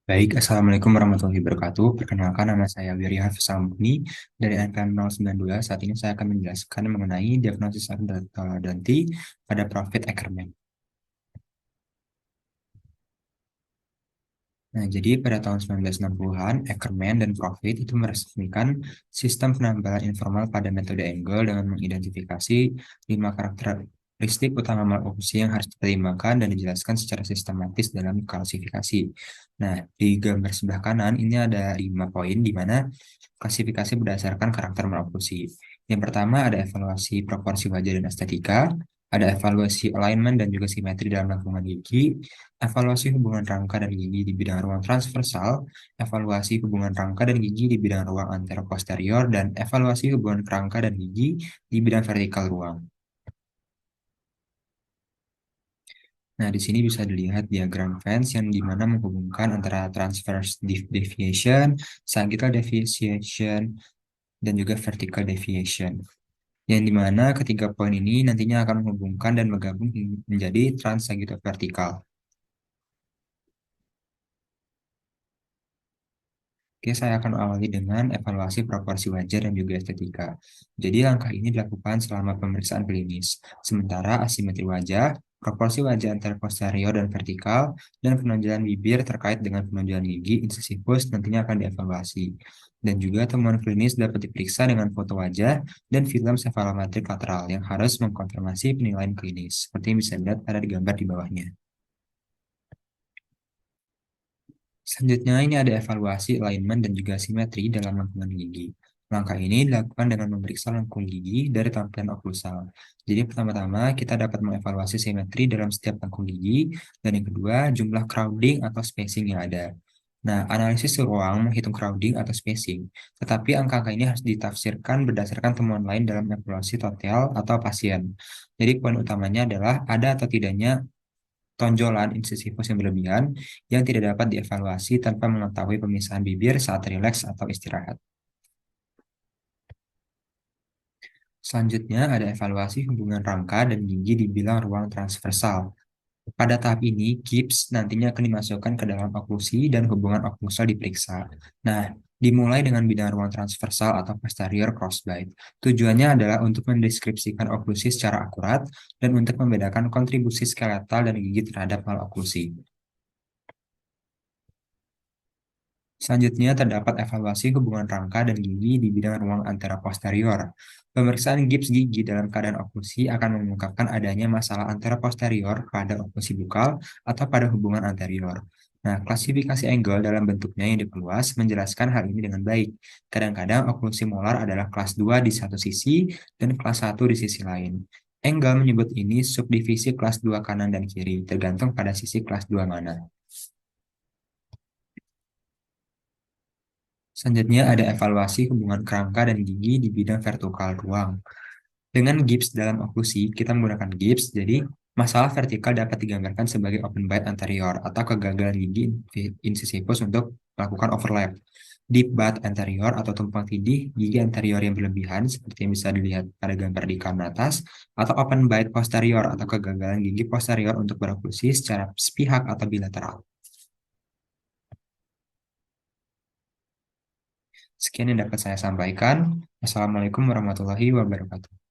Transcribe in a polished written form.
Baik, Assalamualaikum warahmatullahi wabarakatuh. Perkenalkan, nama saya Wiri Hafiz Sambuni dari NPM 092. Saat ini saya akan menjelaskan mengenai diagnosis ortodonti pada profit Ackermann. Nah, jadi pada tahun 1960-an, Ackermann dan Profit itu meresmikan sistem penambahan informal pada metode Engel dengan mengidentifikasi 5 karakteristik utama malusia yang harus dipertimbangkan dan dijelaskan secara sistematis dalam klasifikasi. Nah, di gambar sebelah kanan ini ada 5 poin di mana klasifikasi berdasarkan karakter malusia. Yang pertama ada evaluasi proporsi wajah dan estetika, ada evaluasi alignment dan juga simetri dalam lengkungan gigi, evaluasi hubungan rangka dan gigi di bidang ruang transversal, evaluasi hubungan rangka dan gigi di bidang ruang anteroposterior, dan evaluasi hubungan rangka dan gigi di bidang vertikal ruang. Nah, di sini bisa dilihat diagram Venn yang dimana menghubungkan antara transverse deviation, sagittal deviation, dan juga vertical deviation. Yang dimana ketiga poin ini nantinya akan menghubungkan dan menggabung menjadi transsagittal vertikal. Oke, saya akan awali dengan evaluasi proporsi wajah dan juga estetika. Jadi, langkah ini dilakukan selama pemeriksaan klinis. Sementara asimetri wajah, proporsi wajah antara posterior dan vertikal, dan penonjolan bibir terkait dengan penonjolan gigi incisivus nantinya akan dievaluasi. Dan juga temuan klinis dapat diperiksa dengan foto wajah dan film cephalometrik lateral yang harus mengkonfirmasi penilaian klinis, seperti yang bisa dilihat pada gambar di bawahnya. Selanjutnya, ini ada evaluasi alignment dan juga simetri dalam lengkungan gigi. Langkah ini dilakukan dengan memeriksa lengkung gigi dari tampilan oklusal. Jadi pertama-tama kita dapat mengevaluasi simetri dalam setiap lengkung gigi, dan yang kedua jumlah crowding atau spacing yang ada. Nah, analisis ruang menghitung crowding atau spacing, tetapi angka-angka ini harus ditafsirkan berdasarkan temuan lain dalam evaluasi total atau pasien. Jadi poin utamanya adalah ada atau tidaknya tonjolan incisivus yang berlebihan yang tidak dapat dievaluasi tanpa mengetahui pemisahan bibir saat rileks atau istirahat. Selanjutnya ada evaluasi hubungan rangka dan gigi di bilang ruang transversal. Pada tahap ini, gips nantinya akan dimasukkan ke dalam oklusi dan hubungan oklusal diperiksa. Nah, dimulai dengan bidang ruang transversal atau posterior crossbite. Tujuannya adalah untuk mendeskripsikan oklusi secara akurat dan untuk membedakan kontribusi skeletal dan gigi terhadap maloklusi. Selanjutnya terdapat evaluasi hubungan rangka dan gigi di bidang ruang antara posterior. Pemeriksaan gips gigi dalam keadaan oklusi akan mengungkapkan adanya masalah antara posterior pada oklusi bukal atau pada hubungan anterior. Nah, klasifikasi angle dalam bentuknya yang diperluas menjelaskan hal ini dengan baik. Kadang-kadang oklusi molar adalah kelas 2 di satu sisi dan kelas 1 di sisi lain. Angle menyebut ini subdivisi kelas 2 kanan dan kiri, tergantung pada sisi kelas 2 mana. Selanjutnya ada evaluasi hubungan kerangka dan gigi di bidang vertikal ruang. Dengan gips dalam oklusi, kita menggunakan gips, jadi masalah vertikal dapat digambarkan sebagai open bite anterior atau kegagalan gigi incisivus untuk melakukan overlap. Deep bite anterior atau tumpang tindih gigi anterior yang berlebihan seperti yang bisa dilihat pada gambar di kanan atas, atau open bite posterior atau kegagalan gigi posterior untuk beroklusi secara sepihak atau bilateral. Sekian yang dapat saya sampaikan. Wassalamualaikum warahmatullahi wabarakatuh.